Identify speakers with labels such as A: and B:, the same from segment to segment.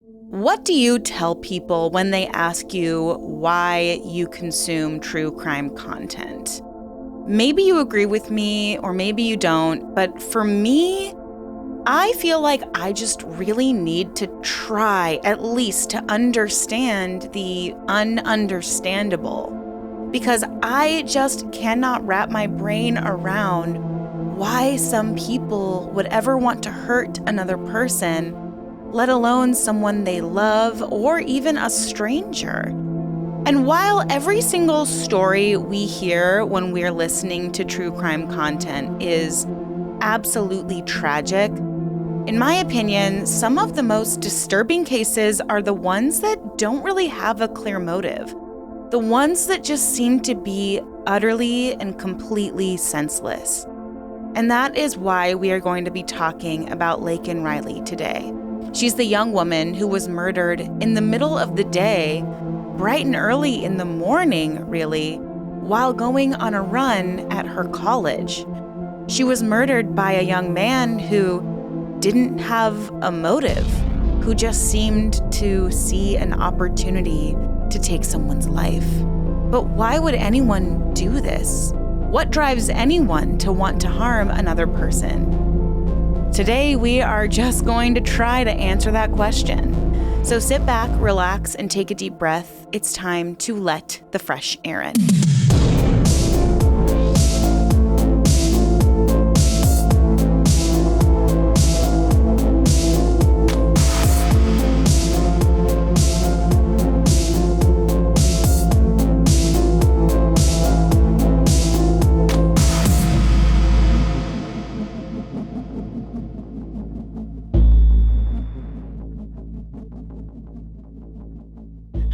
A: What do you tell people when they ask you why you consume true crime content? Maybe you agree with me or maybe you don't, but for me, I feel like I just really need to try at least to understand the ununderstandable because I just cannot wrap my brain around why some people would ever want to hurt another person, let alone someone they love or even a stranger. And while every single story we hear when we're listening to true crime content is absolutely tragic, in my opinion, some of the most disturbing cases are the ones that don't really have a clear motive. The ones that just seem to be utterly and completely senseless. And that is why we are going to be talking about Laken Riley today. She's the young woman who was murdered in the middle of the day, bright and early in the morning, really, while going on a run at her college. She was murdered by a young man who didn't have a motive, who just seemed to see an opportunity to take someone's life. But why would anyone do this? What drives anyone to want to harm another person? Today, we are just going to try to answer that question. So sit back, relax, and take a deep breath. It's time to let the fresh air in.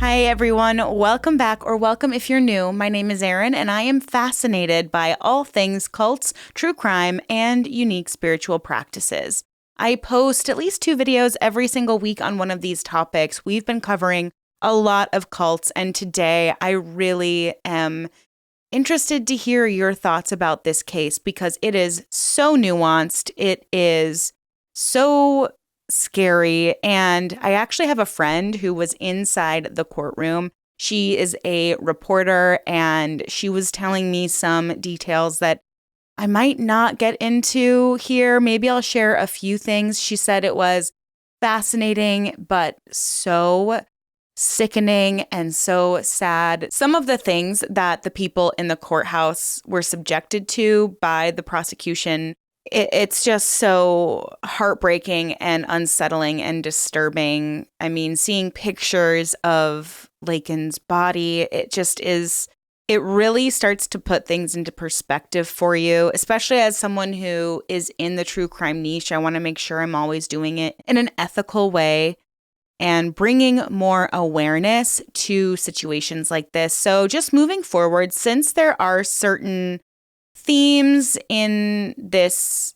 A: Hi, everyone. Welcome back, or welcome if you're new. My name is Erin, and I am fascinated by all things cults, true crime, and unique spiritual practices. I post at least 2 videos every single week on one of these topics. We've been covering a lot of cults, and today I really am interested to hear your thoughts about this case because it is so nuanced. It is so scary. And I actually have a friend who was inside the courtroom. She is a reporter, and she was telling me some details that I might not get into here. Maybe I'll share a few things. She said it was fascinating, but so sickening and so sad. Some of the things that the people in the courthouse were subjected to by the prosecution, it's just so heartbreaking and unsettling and disturbing. I mean, seeing pictures of Laken's body, it really starts to put things into perspective for you, especially as someone who is in the true crime niche. I want to make sure I'm always doing it in an ethical way and bringing more awareness to situations like this. So just moving forward, since there are certain themes in this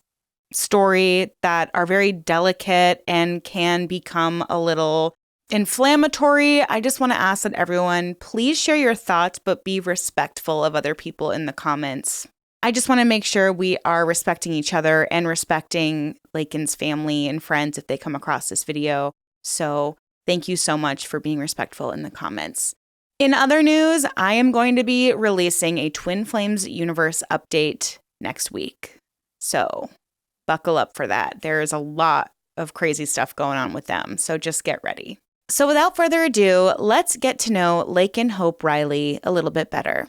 A: story that are very delicate and can become a little inflammatory, I just want to ask that everyone please share your thoughts, but be respectful of other people in the comments. I just want to make sure we are respecting each other and respecting Laken's family and friends if they come across this video. So thank you so much for being respectful in the comments. In other news, I am going to be releasing a Twin Flames universe update next week. So buckle up for that. There's a lot of crazy stuff going on with them, so just get ready. So without further ado, let's get to know Laken Hope Riley a little bit better.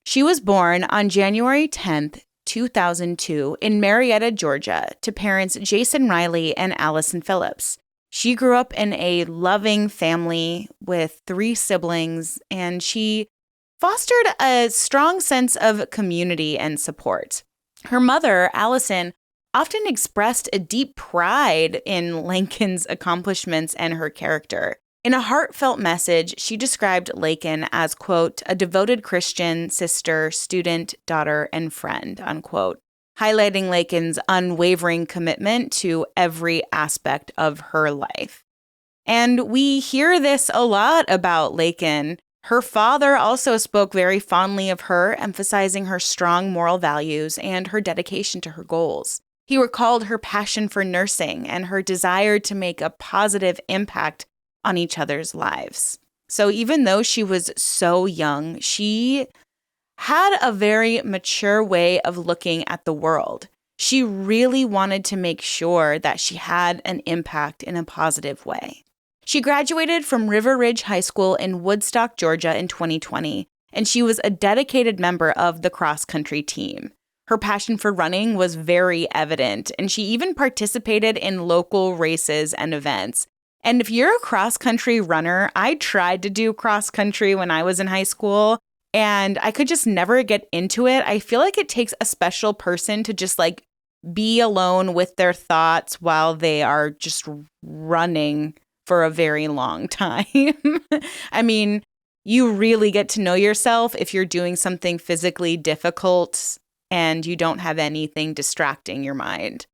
A: She was born on January 10th, 2002 in Marietta, Georgia, to parents Jason Riley and Allison Phillips. She grew up in a loving family with 3 siblings, and she fostered a strong sense of community and support. Her mother, Allison, often expressed a deep pride in Laken's accomplishments and her character. In a heartfelt message, she described Laken as, quote, a devoted Christian, sister, student, daughter, and friend, unquote, highlighting Laken's unwavering commitment to every aspect of her life. And we hear this a lot about Laken. Her father also spoke very fondly of her, emphasizing her strong moral values and her dedication to her goals. He recalled her passion for nursing and her desire to make a positive impact on each other's lives. So even though she was so young, she had a very mature way of looking at the world. She really wanted to make sure that she had an impact in a positive way. She graduated from River Ridge High School in Woodstock, Georgia in 2020, and she was a dedicated member of the cross-country team. Her passion for running was very evident, and she even participated in local races and events. And if you're a cross-country runner, I tried to do cross-country when I was in high school, and I could just never get into it. I feel like it takes a special person to just like be alone with their thoughts while they are just running for a very long time. I mean, you really get to know yourself if you're doing something physically difficult and you don't have anything distracting your mind.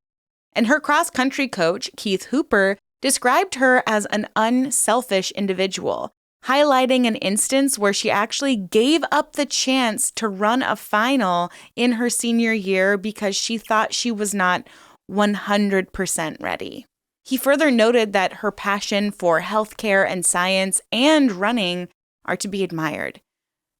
A: And her cross-country coach, Keith Hooper, described her as an unselfish individual, highlighting an instance where she actually gave up the chance to run a final in her senior year because she thought she was not 100% ready. He further noted that her passion for healthcare and science and running are to be admired.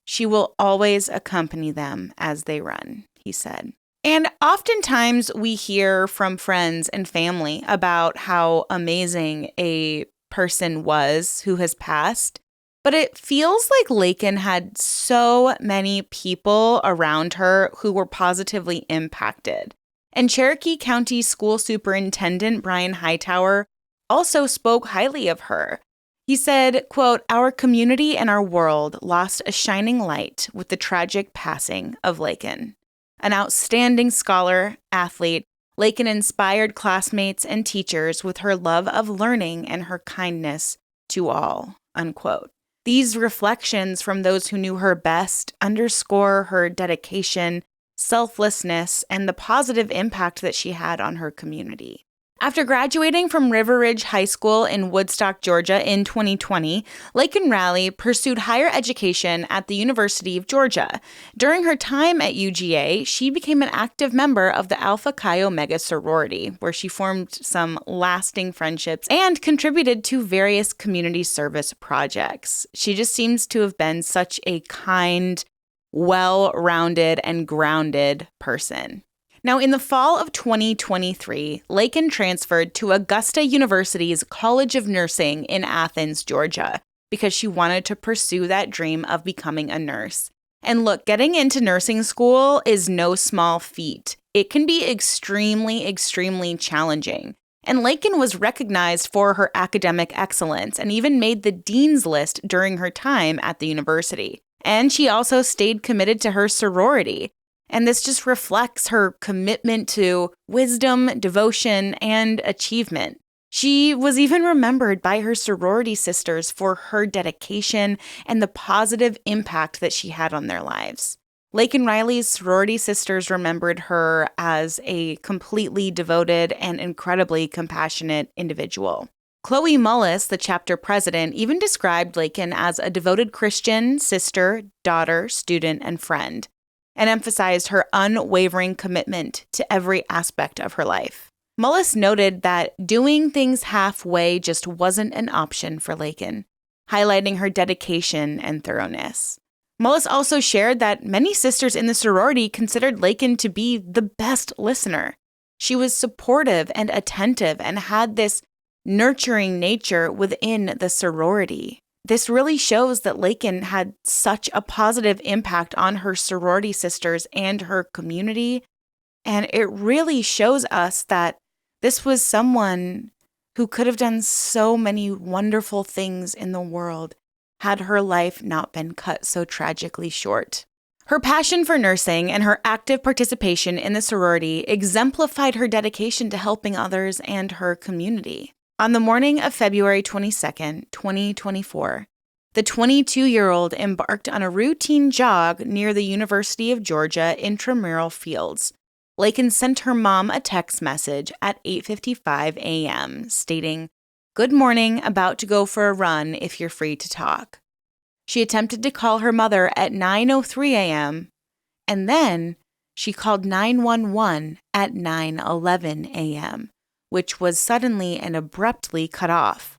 A: She will always accompany them as they run, he said. And oftentimes we hear from friends and family about how amazing a person was who has passed. But it feels like Laken had so many people around her who were positively impacted. And Cherokee County School Superintendent Brian Hightower also spoke highly of her. He said, quote, "Our community and our world lost a shining light with the tragic passing of Laken. An outstanding scholar, athlete, Laken inspired classmates and teachers with her love of learning and her kindness to all," unquote. These reflections from those who knew her best underscore her dedication, selflessness, and the positive impact that she had on her community. After graduating from River Ridge High School in Woodstock, Georgia in 2020, Laken Riley pursued higher education at the University of Georgia. During her time at UGA, she became an active member of the Alpha Chi Omega sorority, where she formed some lasting friendships and contributed to various community service projects. She just seems to have been such a kind, well-rounded, and grounded person. Now, in the fall of 2023, Laken transferred to Augusta University's College of Nursing in Athens, Georgia, because she wanted to pursue that dream of becoming a nurse. And look, getting into nursing school is no small feat. It can be extremely, extremely challenging. And Laken was recognized for her academic excellence and even made the dean's list during her time at the university. And she also stayed committed to her sorority. And this just reflects her commitment to wisdom, devotion, and achievement. She was even remembered by her sorority sisters for her dedication and the positive impact that she had on their lives. Laken Riley's sorority sisters remembered her as a completely devoted and incredibly compassionate individual. Chloe Mullis, the chapter president, even described Laken as a devoted Christian, sister, daughter, student, and friend, and emphasized her unwavering commitment to every aspect of her life. Mullis noted that doing things halfway just wasn't an option for Laken, highlighting her dedication and thoroughness. Mullis also shared that many sisters in the sorority considered Laken to be the best listener. She was supportive and attentive and had this nurturing nature within the sorority. This really shows that Laken had such a positive impact on her sorority sisters and her community, and it really shows us that this was someone who could have done so many wonderful things in the world had her life not been cut so tragically short. Her passion for nursing and her active participation in the sorority exemplified her dedication to helping others and her community. On the morning of February 22nd, 2024, the 22-year-old embarked on a routine jog near the University of Georgia intramural fields. Laken sent her mom a text message at 8:55 a.m. stating, "Good morning, about to go for a run if you're free to talk." She attempted to call her mother at 9:03 a.m., and then she called 911 at 9:11 a.m., which was suddenly and abruptly cut off.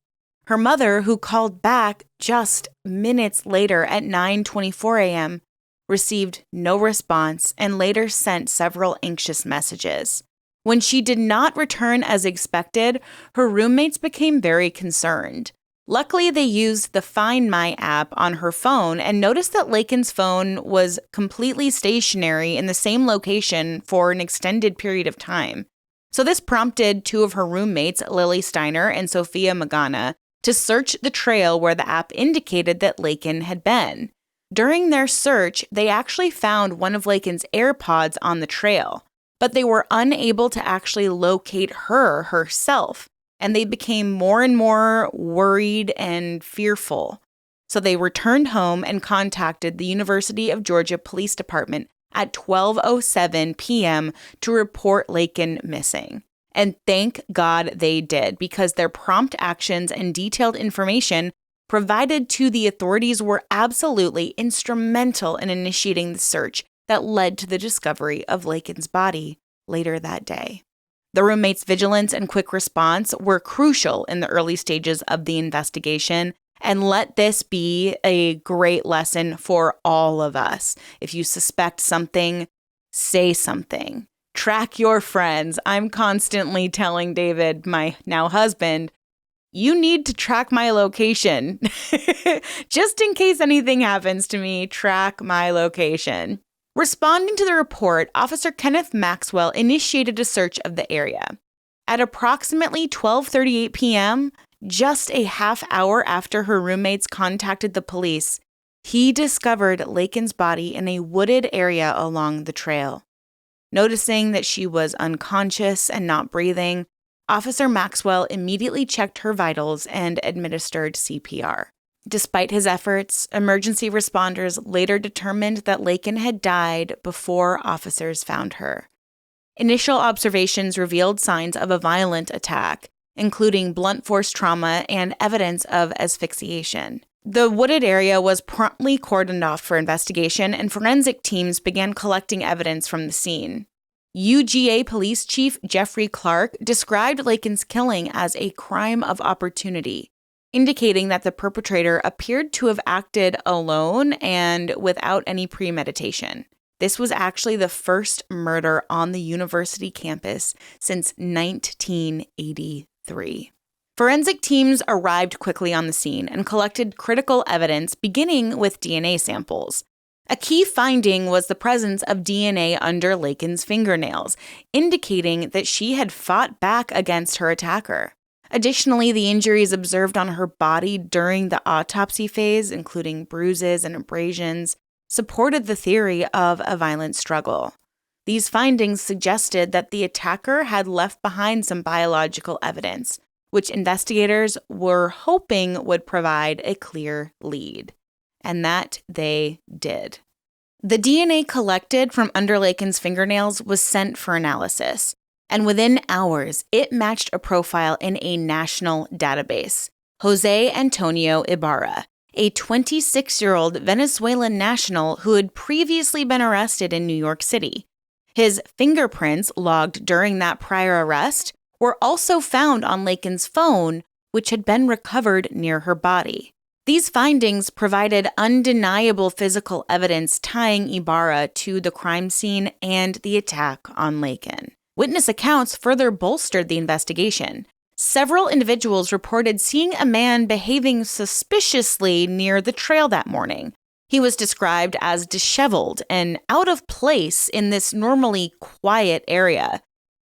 A: Her mother, who called back just minutes later at 9:24 a.m., received no response and later sent several anxious messages. When she did not return as expected, her roommates became very concerned. Luckily, they used the Find My app on her phone and noticed that Laken's phone was completely stationary in the same location for an extended period of time. So this prompted two of her roommates, Lily Steiner and Sophia Magana, to search the trail where the app indicated that Laken had been. During their search, they actually found one of Laken's AirPods on the trail, but they were unable to actually locate her herself, and they became more and more worried and fearful. So they returned home and contacted the University of Georgia Police Department at 12:07 p.m. to report Laken missing. And thank God they did, because their prompt actions and detailed information provided to the authorities were absolutely instrumental in initiating the search that led to the discovery of Laken's body later that day. The roommates' vigilance and quick response were crucial in the early stages of the investigation, and let this be a great lesson for all of us. If you suspect something, say something. Track your friends. I'm constantly telling David, my now husband, you need to track my location. Just in case anything happens to me, track my location. Responding to the report, Officer Kenneth Maxwell initiated a search of the area. At approximately 12:38 p.m., just a half hour after her roommates contacted the police, he discovered Laken's body in a wooded area along the trail. Noticing that she was unconscious and not breathing, Officer Maxwell immediately checked her vitals and administered CPR. Despite his efforts, emergency responders later determined that Laken had died before officers found her. Initial observations revealed signs of a violent attack, including blunt force trauma and evidence of asphyxiation. The wooded area was promptly cordoned off for investigation, and forensic teams began collecting evidence from the scene. UGA Police Chief Jeffrey Clark described Laken's killing as a crime of opportunity, indicating that the perpetrator appeared to have acted alone and without any premeditation. This was actually the first murder on the university campus since 1983. Forensic teams arrived quickly on the scene and collected critical evidence, beginning with DNA samples. A key finding was the presence of DNA under Laken's fingernails, indicating that she had fought back against her attacker. Additionally, the injuries observed on her body during the autopsy phase, including bruises and abrasions, supported the theory of a violent struggle. These findings suggested that the attacker had left behind some biological evidence, which investigators were hoping would provide a clear lead. And that they did. The DNA collected from under Laken's fingernails was sent for analysis, and within hours, it matched a profile in a national database. José Antonio Ibarra, a 26-year-old Venezuelan national who had previously been arrested in New York City. His fingerprints logged during that prior arrest were also found on Laken's phone, which had been recovered near her body. These findings provided undeniable physical evidence tying Ibarra to the crime scene and the attack on Laken. Witness accounts further bolstered the investigation. Several individuals reported seeing a man behaving suspiciously near the trail that morning. He was described as disheveled and out of place in this normally quiet area.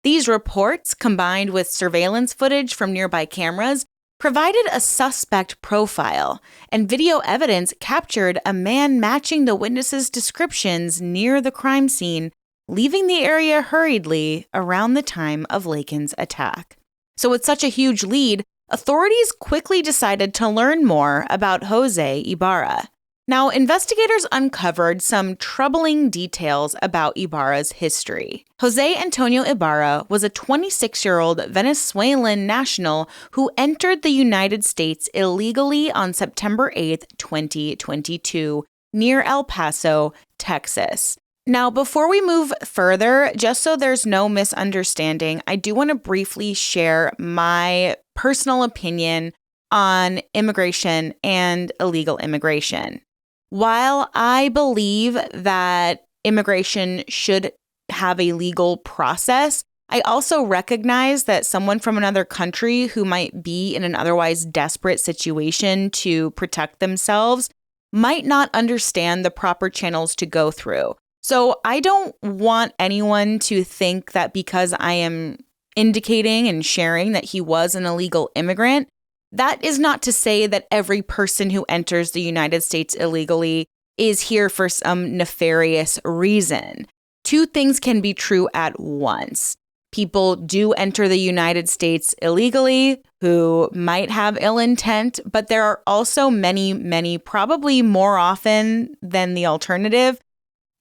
A: These reports, combined with surveillance footage from nearby cameras, provided a suspect profile, and video evidence captured a man matching the witnesses' descriptions near the crime scene, leaving the area hurriedly around the time of Laken's attack. So with such a huge lead, authorities quickly decided to learn more about José Ibarra. Now, investigators uncovered some troubling details about Ibarra's history. José Antonio Ibarra was a 26-year-old Venezuelan national who entered the United States illegally on September 8, 2022, near El Paso, Texas. Now, before we move further, just so there's no misunderstanding, I do want to briefly share my personal opinion on immigration and illegal immigration. While I believe that immigration should have a legal process, I also recognize that someone from another country who might be in an otherwise desperate situation to protect themselves might not understand the proper channels to go through. So I don't want anyone to think that because I am indicating and sharing that he was an illegal immigrant, that is not to say that every person who enters the United States illegally is here for some nefarious reason. Two things can be true at once. People do enter the United States illegally who might have ill intent, but there are also many, probably more often than the alternative.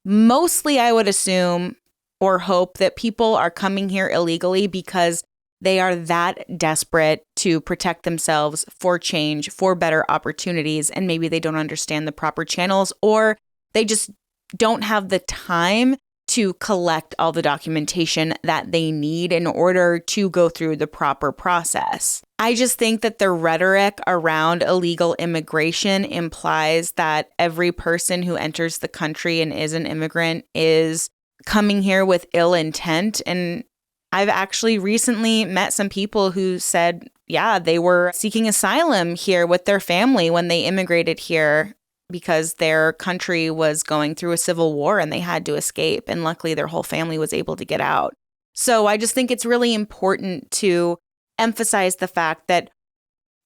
A: Mostly, I would assume or hope that people are coming here illegally because they are that desperate to protect themselves for change, for better opportunities, and maybe they don't understand the proper channels, or they just don't have the time to collect all the documentation that they need in order to go through the proper process. I just think that the rhetoric around illegal immigration implies that every person who enters the country and is an immigrant is coming here with ill intent. And I've actually recently met some people who said, yeah, they were seeking asylum here with their family when they immigrated here because their country was going through a civil war and they had to escape. And luckily, their whole family was able to get out. So I just think it's really important to emphasize the fact that,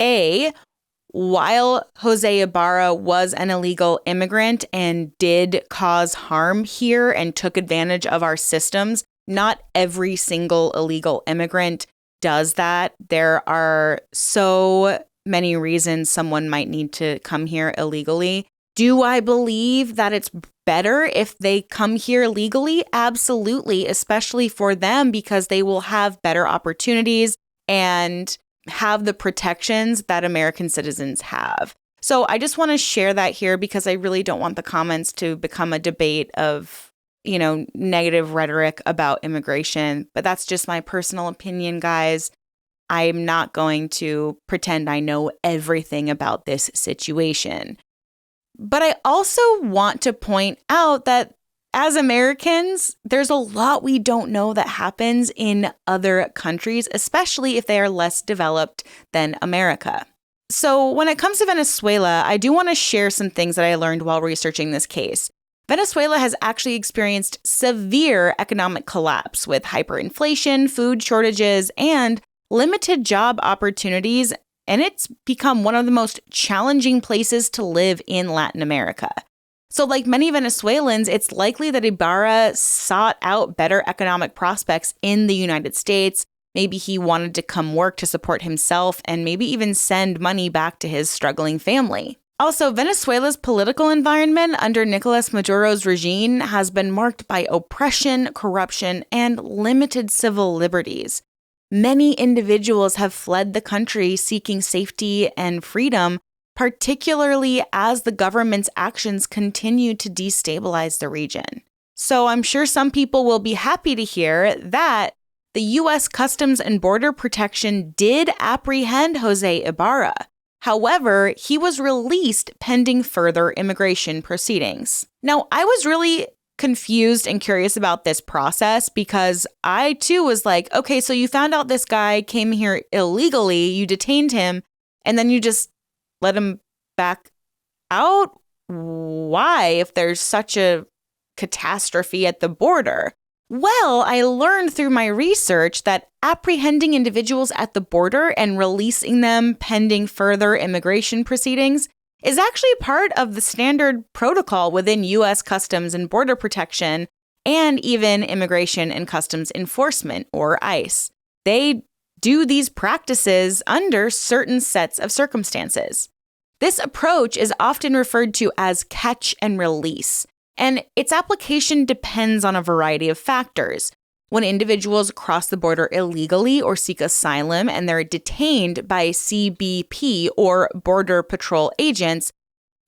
A: A, while José Ibarra was an illegal immigrant and did cause harm here and took advantage of our systems, not every single illegal immigrant does that. There are so many reasons someone might need to come here illegally. Do I believe that it's better if they come here legally? Absolutely, especially for them because they will have better opportunities and have the protections that American citizens have. So I just want to share that here because I really don't want the comments to become a debate of, negative rhetoric about immigration. But that's just my personal opinion, guys. I'm not going to pretend I know everything about this situation. But I also want to point out that as Americans, there's a lot we don't know that happens in other countries, especially if they are less developed than America. So when it comes to Venezuela, I do want to share some things that I learned while researching this case. Venezuela has actually experienced severe economic collapse with hyperinflation, food shortages, and limited job opportunities, and it's become one of the most challenging places to live in Latin America. So like many Venezuelans, it's likely that Ibarra sought out better economic prospects in the United States. Maybe he wanted to come work to support himself and maybe even send money back to his struggling family. Also, Venezuela's political environment under Nicolas Maduro's regime has been marked by oppression, corruption, and limited civil liberties. Many individuals have fled the country seeking safety and freedom, particularly as the government's actions continue to destabilize the region. So I'm sure some people will be happy to hear that the U.S. Customs and Border Protection did apprehend José Ibarra. However, he was released pending further immigration proceedings. Now, I was really confused and curious about this process because I too was like, okay, so you found out this guy came here illegally, you detained him, and then you just let him back out? Why, if there's such a catastrophe at the border? Well, I learned through my research that apprehending individuals at the border and releasing them pending further immigration proceedings is actually part of the standard protocol within U.S. Customs and Border Protection and even Immigration and Customs Enforcement, or ICE. They do these practices under certain sets of circumstances. This approach is often referred to as catch and release, and its application depends on a variety of factors. When individuals cross the border illegally or seek asylum and they're detained by CBP or Border Patrol agents,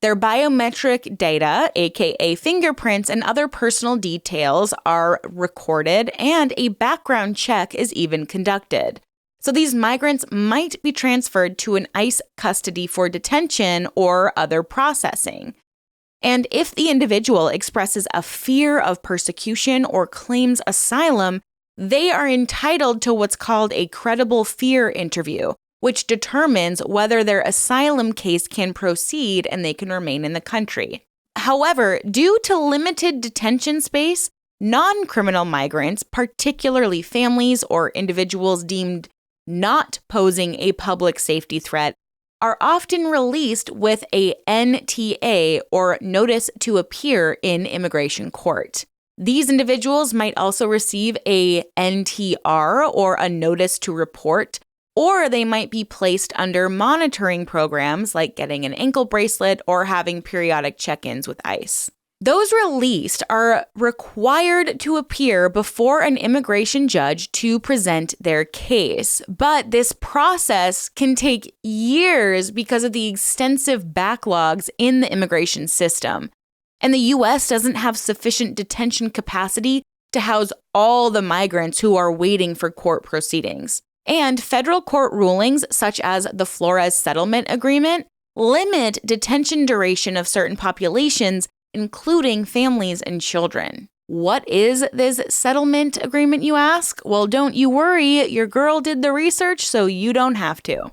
A: their biometric data, aka fingerprints and other personal details, are recorded and a background check is even conducted. So these migrants might be transferred to an ICE custody for detention or other processing. And if the individual expresses a fear of persecution or claims asylum, they are entitled to what's called a credible fear interview, which determines whether their asylum case can proceed and they can remain in the country. However, due to limited detention space, non-criminal migrants, particularly families or individuals deemed not posing a public safety threat, are often released with a NTA, or notice to appear in immigration court. These individuals might also receive a NTR, or a notice to report, or they might be placed under monitoring programs like getting an ankle bracelet or having periodic check-ins with ICE. Those released are required to appear before an immigration judge to present their case, but this process can take years because of the extensive backlogs in the immigration system. And the U.S. doesn't have sufficient detention capacity to house all the migrants who are waiting for court proceedings. And federal court rulings, such as the Flores Settlement Agreement, limit detention duration of certain populations, including families and children. What is this settlement agreement, you ask? Well, don't you worry, your girl did the research, so you don't have to.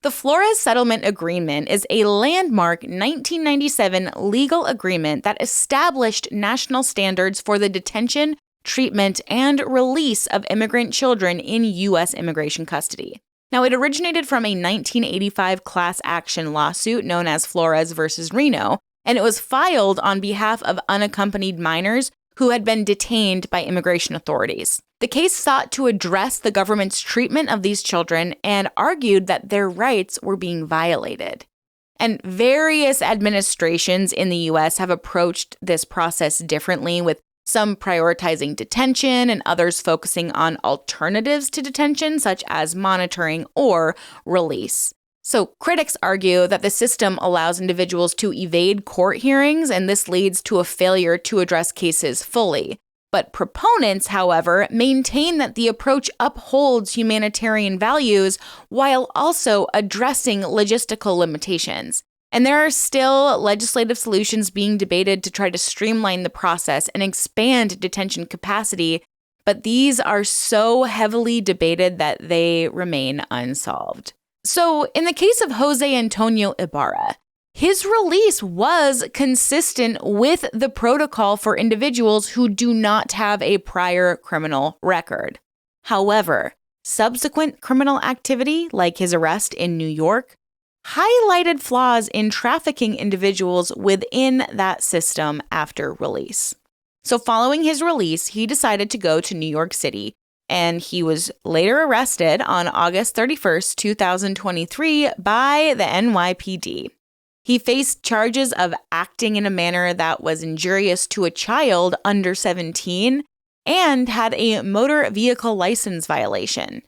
A: The Flores Settlement Agreement is a landmark 1997 legal agreement that established national standards for the detention, treatment, and release of immigrant children in U.S. immigration custody. Now, it originated from a 1985 class action lawsuit known as Flores versus Reno, and it was filed on behalf of unaccompanied minors who had been detained by immigration authorities. The case sought to address the government's treatment of these children and argued that their rights were being violated. And various administrations in the U.S. have approached this process differently, with some prioritizing detention and others focusing on alternatives to detention, such as monitoring or release. So critics argue that the system allows individuals to evade court hearings, and this leads to a failure to address cases fully. But proponents, however, maintain that the approach upholds humanitarian values while also addressing logistical limitations. And there are still legislative solutions being debated to try to streamline the process and expand detention capacity, but these are so heavily debated that they remain unsolved. So, in the case of José Antonio Ibarra, his release was consistent with the protocol for individuals who do not have a prior criminal record. However, subsequent criminal activity, like his arrest in New York, highlighted flaws in trafficking individuals within that system after release. So following his release, he decided to go to New York City, and he was later arrested on August 31st, 2023 by the NYPD. He faced charges of acting in a manner that was injurious to a child under 17 and had a motor vehicle license violation.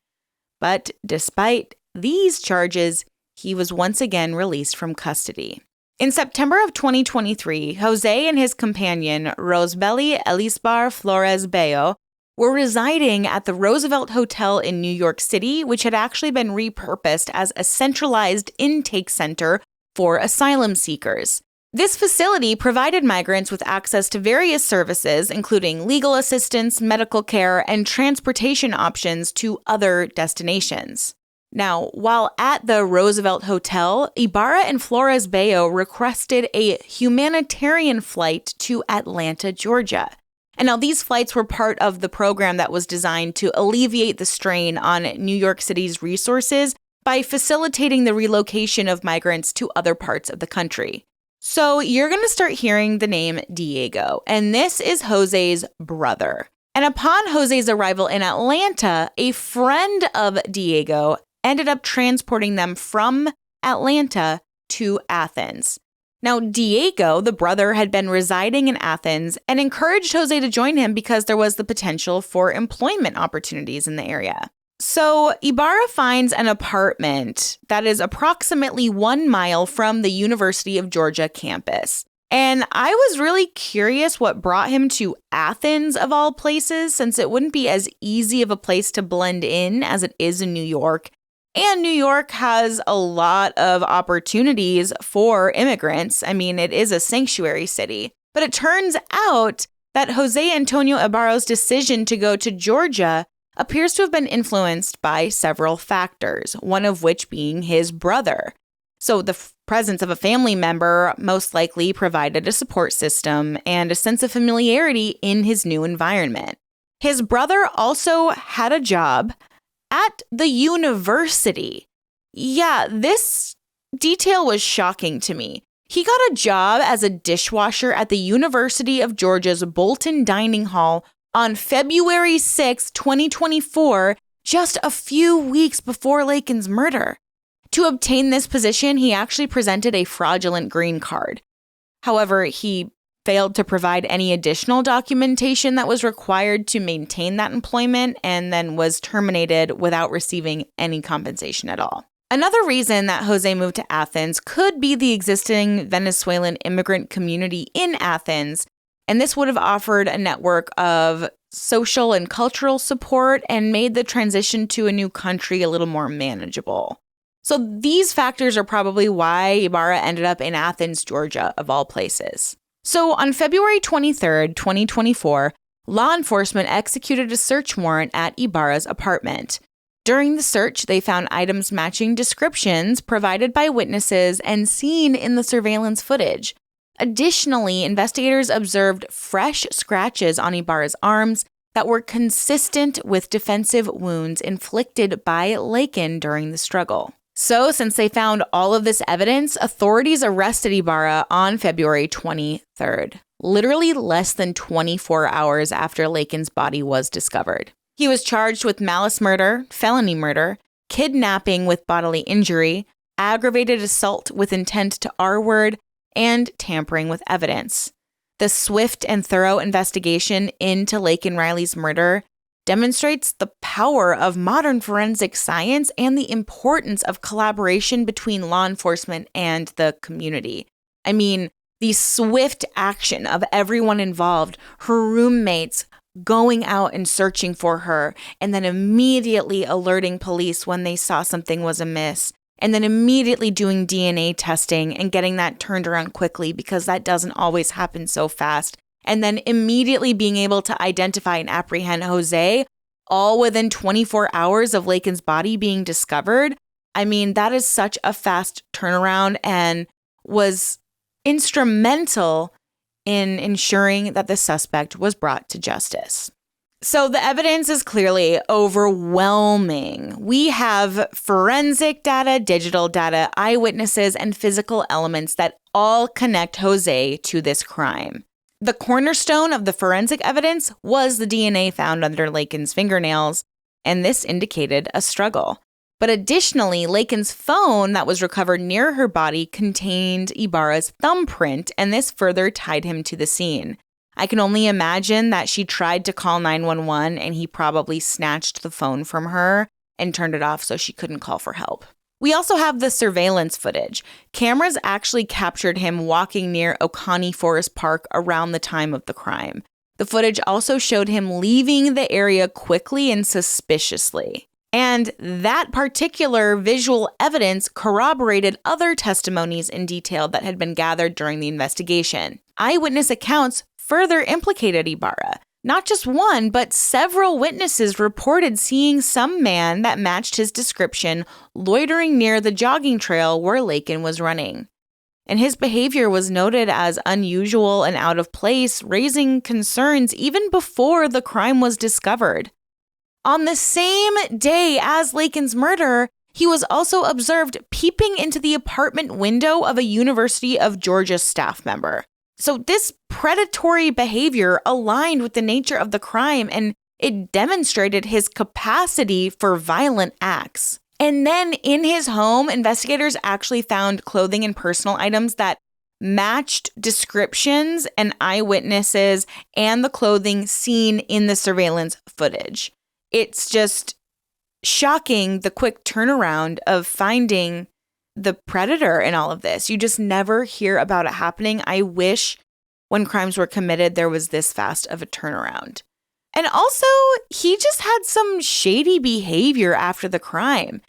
A: But despite these charges, he was once again released from custody. In September of 2023, Jose and his companion, Rosbely Elisbar Flores Bello, were residing at the Roosevelt Hotel in New York City, which had actually been repurposed as a centralized intake center for asylum seekers. This facility provided migrants with access to various services, including legal assistance, medical care, and transportation options to other destinations. Now, while at the Roosevelt Hotel, Ibarra and Flores Bello requested a humanitarian flight to Atlanta, Georgia. And now these flights were part of the program that was designed to alleviate the strain on New York City's resources by facilitating the relocation of migrants to other parts of the country. So you're going to start hearing the name Diego, and this is Jose's brother. And upon Jose's arrival in Atlanta, a friend of Diego ended up transporting them from Atlanta to Athens. Now, Diego, the brother, had been residing in Athens and encouraged Jose to join him because there was the potential for employment opportunities in the area. So Ibarra finds an apartment that is approximately 1 mile from the University of Georgia campus. And I was really curious what brought him to Athens, of all places, since it wouldn't be as easy of a place to blend in as it is in New York. And New York has a lot of opportunities for immigrants. I mean, it is a sanctuary city. But it turns out that José Antonio Ibarra's decision to go to Georgia appears to have been influenced by several factors, one of which being his brother. So the presence of a family member most likely provided a support system and a sense of familiarity in his new environment. His brother also had a job at the university. Yeah, this detail was shocking to me. He got a job as a dishwasher at the University of Georgia's Bolton Dining Hall on February 6, 2024, just a few weeks before Laken's murder. To obtain this position, he actually presented a fraudulent green card. However, he failed to provide any additional documentation that was required to maintain that employment and then was terminated without receiving any compensation at all. Another reason that José moved to Athens could be the existing Venezuelan immigrant community in Athens, and this would have offered a network of social and cultural support and made the transition to a new country a little more manageable. So these factors are probably why Ibarra ended up in Athens, Georgia, of all places. So on February 23rd, 2024, law enforcement executed a search warrant at Ibarra's apartment. During the search, they found items matching descriptions provided by witnesses and seen in the surveillance footage. Additionally, investigators observed fresh scratches on Ibarra's arms that were consistent with defensive wounds inflicted by Laken during the struggle. So, since they found all of this evidence, authorities arrested Ibarra on February 23rd, literally less than 24 hours after Laken's body was discovered. He was charged with malice murder, felony murder, kidnapping with bodily injury, aggravated assault with intent to R-word, and tampering with evidence. The swift and thorough investigation into Laken Riley's murder demonstrates the power of modern forensic science and the importance of collaboration between law enforcement and the community. I mean, the swift action of everyone involved, her roommates going out and searching for her, and then immediately alerting police when they saw something was amiss, and then immediately doing DNA testing and getting that turned around quickly because that doesn't always happen so fast. And then immediately being able to identify and apprehend José, all within 24 hours of Laken's body being discovered. I mean, that is such a fast turnaround and was instrumental in ensuring that the suspect was brought to justice. So the evidence is clearly overwhelming. We have forensic data, digital data, eyewitnesses, and physical elements that all connect José to this crime. The cornerstone of the forensic evidence was the DNA found under Laken's fingernails, and this indicated a struggle. But additionally, Laken's phone that was recovered near her body contained Ibarra's thumbprint, and this further tied him to the scene. I can only imagine that she tried to call 911 and he probably snatched the phone from her and turned it off so she couldn't call for help. We also have the surveillance footage. Cameras actually captured him walking near Oconee Forest Park around the time of the crime. The footage also showed him leaving the area quickly and suspiciously. And that particular visual evidence corroborated other testimonies in detail that had been gathered during the investigation. Eyewitness accounts further implicated Ibarra. Not just one, but several witnesses reported seeing some man that matched his description loitering near the jogging trail where Laken was running. And his behavior was noted as unusual and out of place, raising concerns even before the crime was discovered. On the same day as Laken's murder, he was also observed peeping into the apartment window of a University of Georgia staff member. So this predatory behavior aligned with the nature of the crime, and it demonstrated his capacity for violent acts. And then in his home, investigators actually found clothing and personal items that matched descriptions and eyewitnesses and the clothing seen in the surveillance footage. It's just shocking the quick turnaround of finding the predator in all of this. You just never hear about it happening. I wish when crimes were committed, there was this fast of a turnaround. And also, he just had some shady behavior after the crime.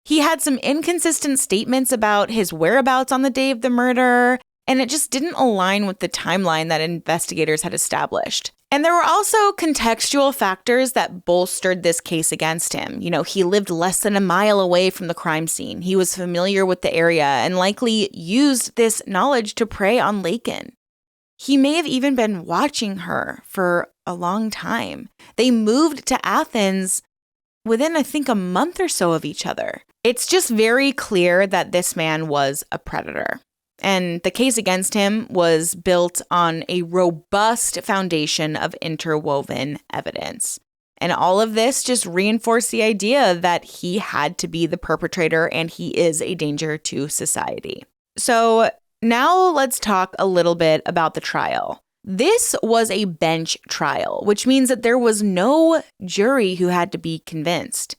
A: He had some inconsistent statements about his whereabouts on the day of the murder, and it just didn't align with the timeline that investigators had established. And there were also contextual factors that bolstered this case against him. He lived less than a mile away from the crime scene. He was familiar with the area and likely used this knowledge to prey on Laken. He may have even been watching her for a long time. They moved to Athens within, I think, a month or so of each other. It's just very clear that this man was a predator. And the case against him was built on a robust foundation of interwoven evidence. And all of this just reinforced the idea that he had to be the perpetrator and he is a danger to society. So now let's talk a little bit about the trial. This was a bench trial, which means that there was no jury who had to be convinced.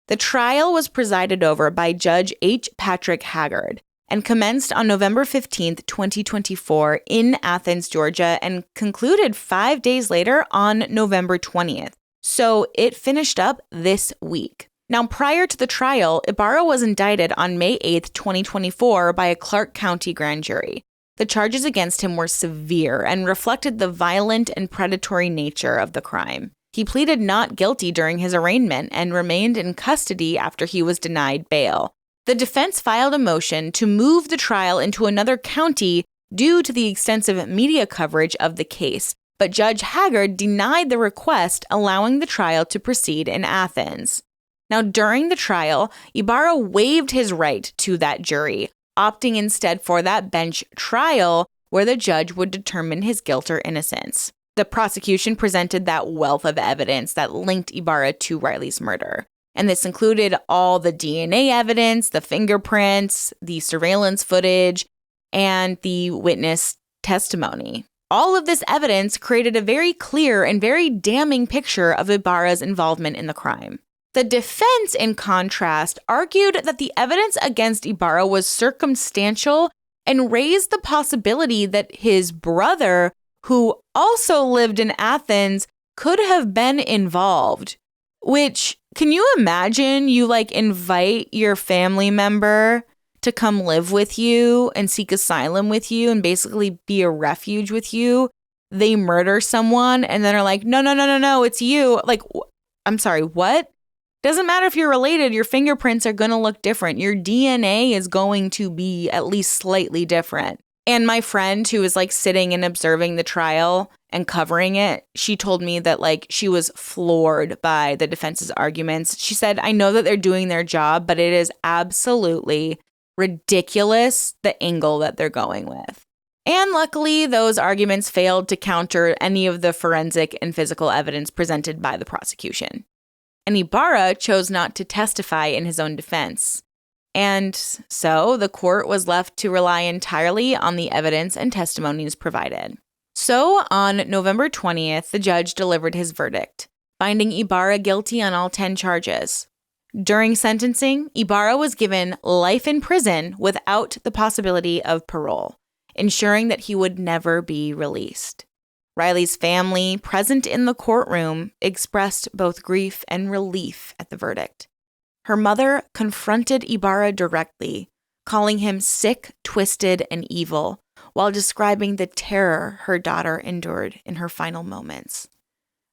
A: The trial was presided over by Judge H. Patrick Haggard and commenced on November 15th, 2024 in Athens, Georgia, and concluded 5 days later on November 20th. So it finished up this week. Now, prior to the trial, Ibarra was indicted on May 8th, 2024 by a Clark County grand jury. The charges against him were severe and reflected the violent and predatory nature of the crime. He pleaded not guilty during his arraignment and remained in custody after he was denied bail. The defense filed a motion to move the trial into another county due to the extensive media coverage of the case, but Judge Haggard denied the request, allowing the trial to proceed in Athens. Now, during the trial, Ibarra waived his right to that jury, opting instead for that bench trial where the judge would determine his guilt or innocence. The prosecution presented that wealth of evidence that linked Ibarra to Riley's murder. And this included all the DNA evidence, the fingerprints, the surveillance footage, and the witness testimony. All of this evidence created a very clear and very damning picture of Ibarra's involvement in the crime. The defense, in contrast, argued that the evidence against Ibarra was circumstantial and raised the possibility that his brother, who also lived in Athens, could have been involved. Which, can you imagine you invite your family member to come live with you and seek asylum with you and basically be a refuge with you? They murder someone and then are like, no, it's you. I'm sorry, what? Doesn't matter if you're related, your fingerprints are going to look different. Your DNA is going to be at least slightly different. And my friend who was sitting and observing the trial and covering it, she told me that she was floored by the defense's arguments. She said, I know that they're doing their job, but it is absolutely ridiculous the angle that they're going with. And luckily, those arguments failed to counter any of the forensic and physical evidence presented by the prosecution. And Ibarra chose not to testify in his own defense. And so the court was left to rely entirely on the evidence and testimonies provided. So on November 20th, the judge delivered his verdict, finding Ibarra guilty on all 10 charges. During sentencing, Ibarra was given life in prison without the possibility of parole, ensuring that he would never be released. Riley's family, present in the courtroom, expressed both grief and relief at the verdict. Her mother confronted Ibarra directly, calling him sick, twisted, and evil, while describing the terror her daughter endured in her final moments.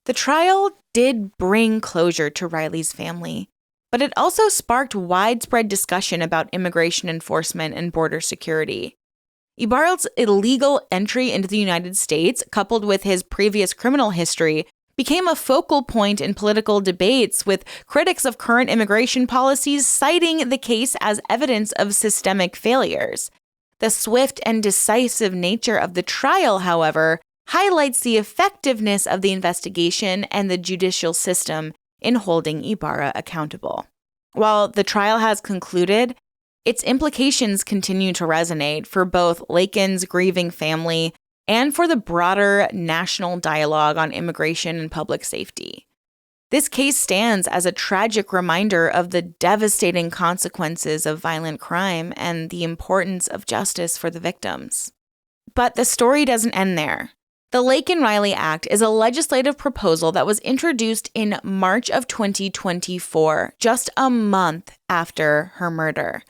A: The trial did bring closure to Riley's family, but it also sparked widespread discussion about immigration enforcement and border security. Ibarra's illegal entry into the United States, coupled with his previous criminal history, became a focal point in political debates, with critics of current immigration policies citing the case as evidence of systemic failures. The swift and decisive nature of the trial, however, highlights the effectiveness of the investigation and the judicial system in holding Ibarra accountable. While the trial has concluded, its implications continue to resonate for both Laken's grieving family and for the broader national dialogue on immigration and public safety. This case stands as a tragic reminder of the devastating consequences of violent crime and the importance of justice for the victims. But the story doesn't end there. The Laken Riley Act is a legislative proposal that was introduced in March of 2024, just a month after her murder,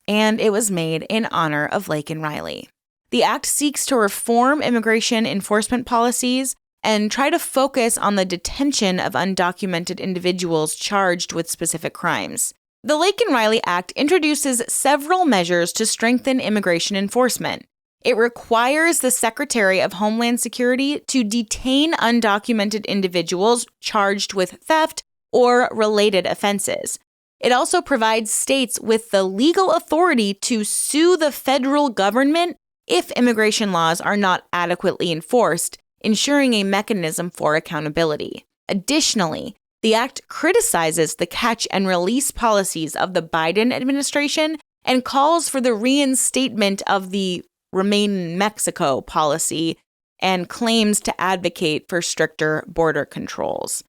A: and it was made in honor of Laken Riley. The act seeks to reform immigration enforcement policies and try to focus on the detention of undocumented individuals charged with specific crimes. The Laken Riley Act introduces several measures to strengthen immigration enforcement. It requires the Secretary of Homeland Security to detain undocumented individuals charged with theft or related offenses. It also provides states with the legal authority to sue the federal government if immigration laws are not adequately enforced, ensuring a mechanism for accountability. Additionally, the act criticizes the catch and release policies of the Biden administration and calls for the reinstatement of the Remain in Mexico policy and claims to advocate for stricter border controls.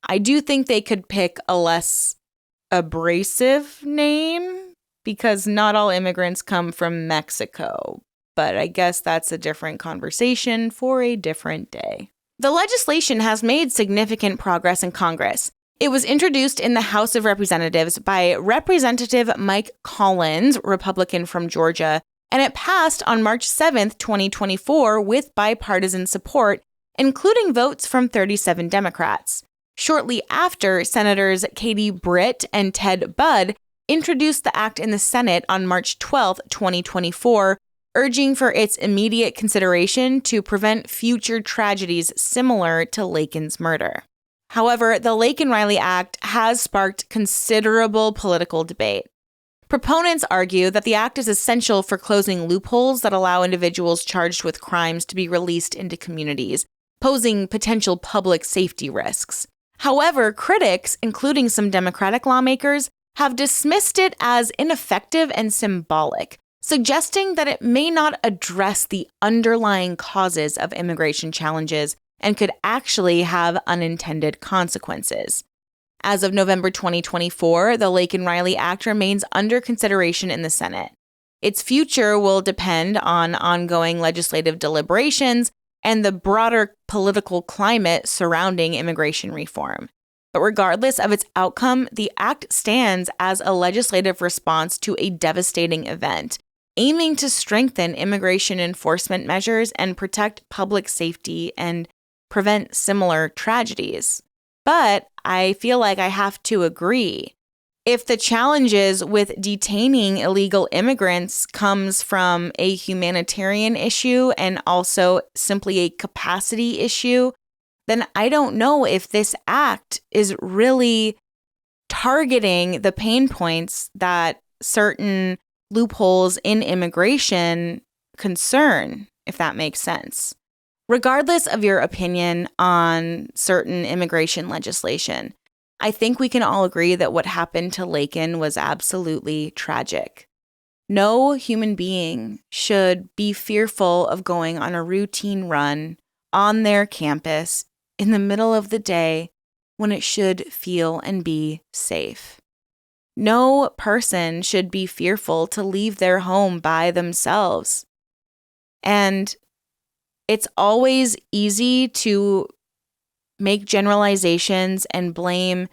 A: I do think they could pick a less abrasive name because not all immigrants come from Mexico, but I guess that's a different conversation for a different day. The legislation has made significant progress in Congress. It was introduced in the House of Representatives by Representative Mike Collins, Republican from Georgia, and it passed on March 7th, 2024 with bipartisan support, including votes from 37 Democrats. Shortly after, Senators Katie Britt and Ted Budd introduced the act in the Senate on March 12th, 2024, urging for its immediate consideration to prevent future tragedies similar to Laken's murder. However, the Laken Riley Act has sparked considerable political debate. Proponents argue that the act is essential for closing loopholes that allow individuals charged with crimes to be released into communities, posing potential public safety risks. However, critics, including some Democratic lawmakers, have dismissed it as ineffective and symbolic, suggesting that it may not address the underlying causes of immigration challenges and could actually have unintended consequences. As of November 2024, the Laken Riley Act remains under consideration in the Senate. Its future will depend on ongoing legislative deliberations and the broader political climate surrounding immigration reform. But regardless of its outcome, the act stands as a legislative response to a devastating event, aiming to strengthen immigration enforcement measures and protect public safety and prevent similar tragedies. But I feel like I have to agree. If the challenges with detaining illegal immigrants comes from a humanitarian issue and also simply a capacity issue, then I don't know if this act is really targeting the pain points that certain loopholes in immigration concern, if that makes sense. Regardless of your opinion on certain immigration legislation, I think we can all agree that what happened to Laken was absolutely tragic. No human being should be fearful of going on a routine run on their campus in the middle of the day when it should feel and be safe. No person should be fearful to leave their home by themselves. And it's always easy to make generalizations and blame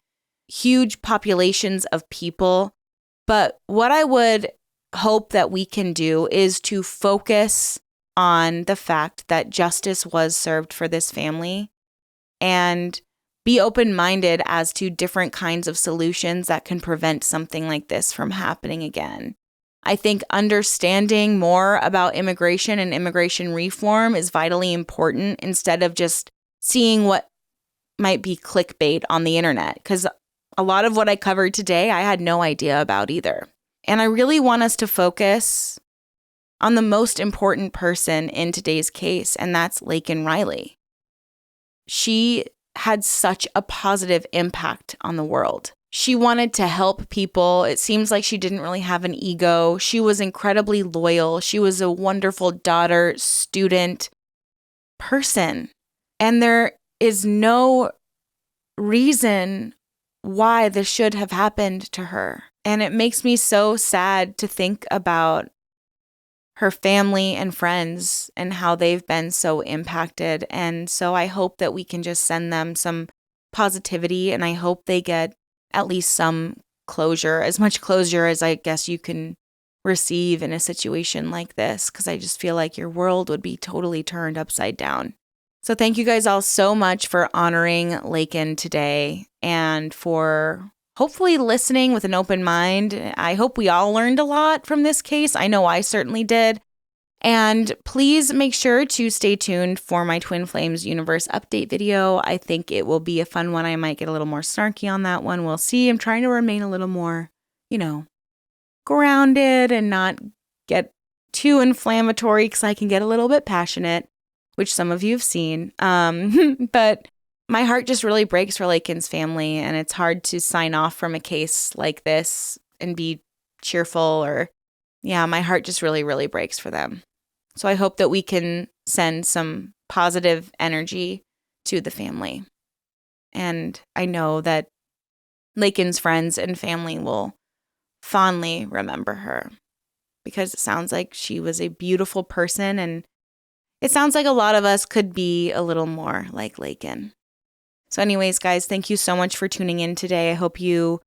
A: huge populations of people. But what I would hope that we can do is to focus on the fact that justice was served for this family and be open-minded as to different kinds of solutions that can prevent something like this from happening again. I think understanding more about immigration and immigration reform is vitally important instead of just seeing what might be clickbait on the internet, because a lot of what I covered today, I had no idea about either. And I really want us to focus on the most important person in today's case, and that's Laken Riley. She had such a positive impact on the world. She wanted to help people. It seems like she didn't really have an ego. She was incredibly loyal. She was a wonderful daughter, student, person. And there is no reason why this should have happened to her. And it makes me so sad to think about her family and friends and how they've been so impacted. And so I hope that we can just send them some positivity, and I hope they get at least some closure, as much closure as I guess you can receive in a situation like this, because I just feel like your world would be totally turned upside down. So thank you guys all so much for honoring Laken today and for hopefully listening with an open mind. I hope we all learned a lot from this case. I know I certainly did. And please make sure to stay tuned for my Twin Flames Universe update video. I think it will be a fun one. I might get a little more snarky on that one. We'll see. I'm trying to remain a little more, grounded and not get too inflammatory because I can get a little bit passionate, which some of you have seen. But my heart just really breaks for Laken's family, and it's hard to sign off from a case like this and be cheerful my heart just really, really breaks for them. So I hope that we can send some positive energy to the family. And I know that Laken's friends and family will fondly remember her because it sounds like she was a beautiful person, and it sounds like a lot of us could be a little more like Laken. So anyways, guys, thank you so much for tuning in today. I hope you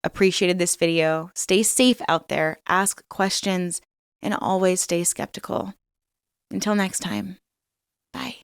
A: appreciated this video. Stay safe out there, ask questions, and always stay skeptical. Until next time, bye.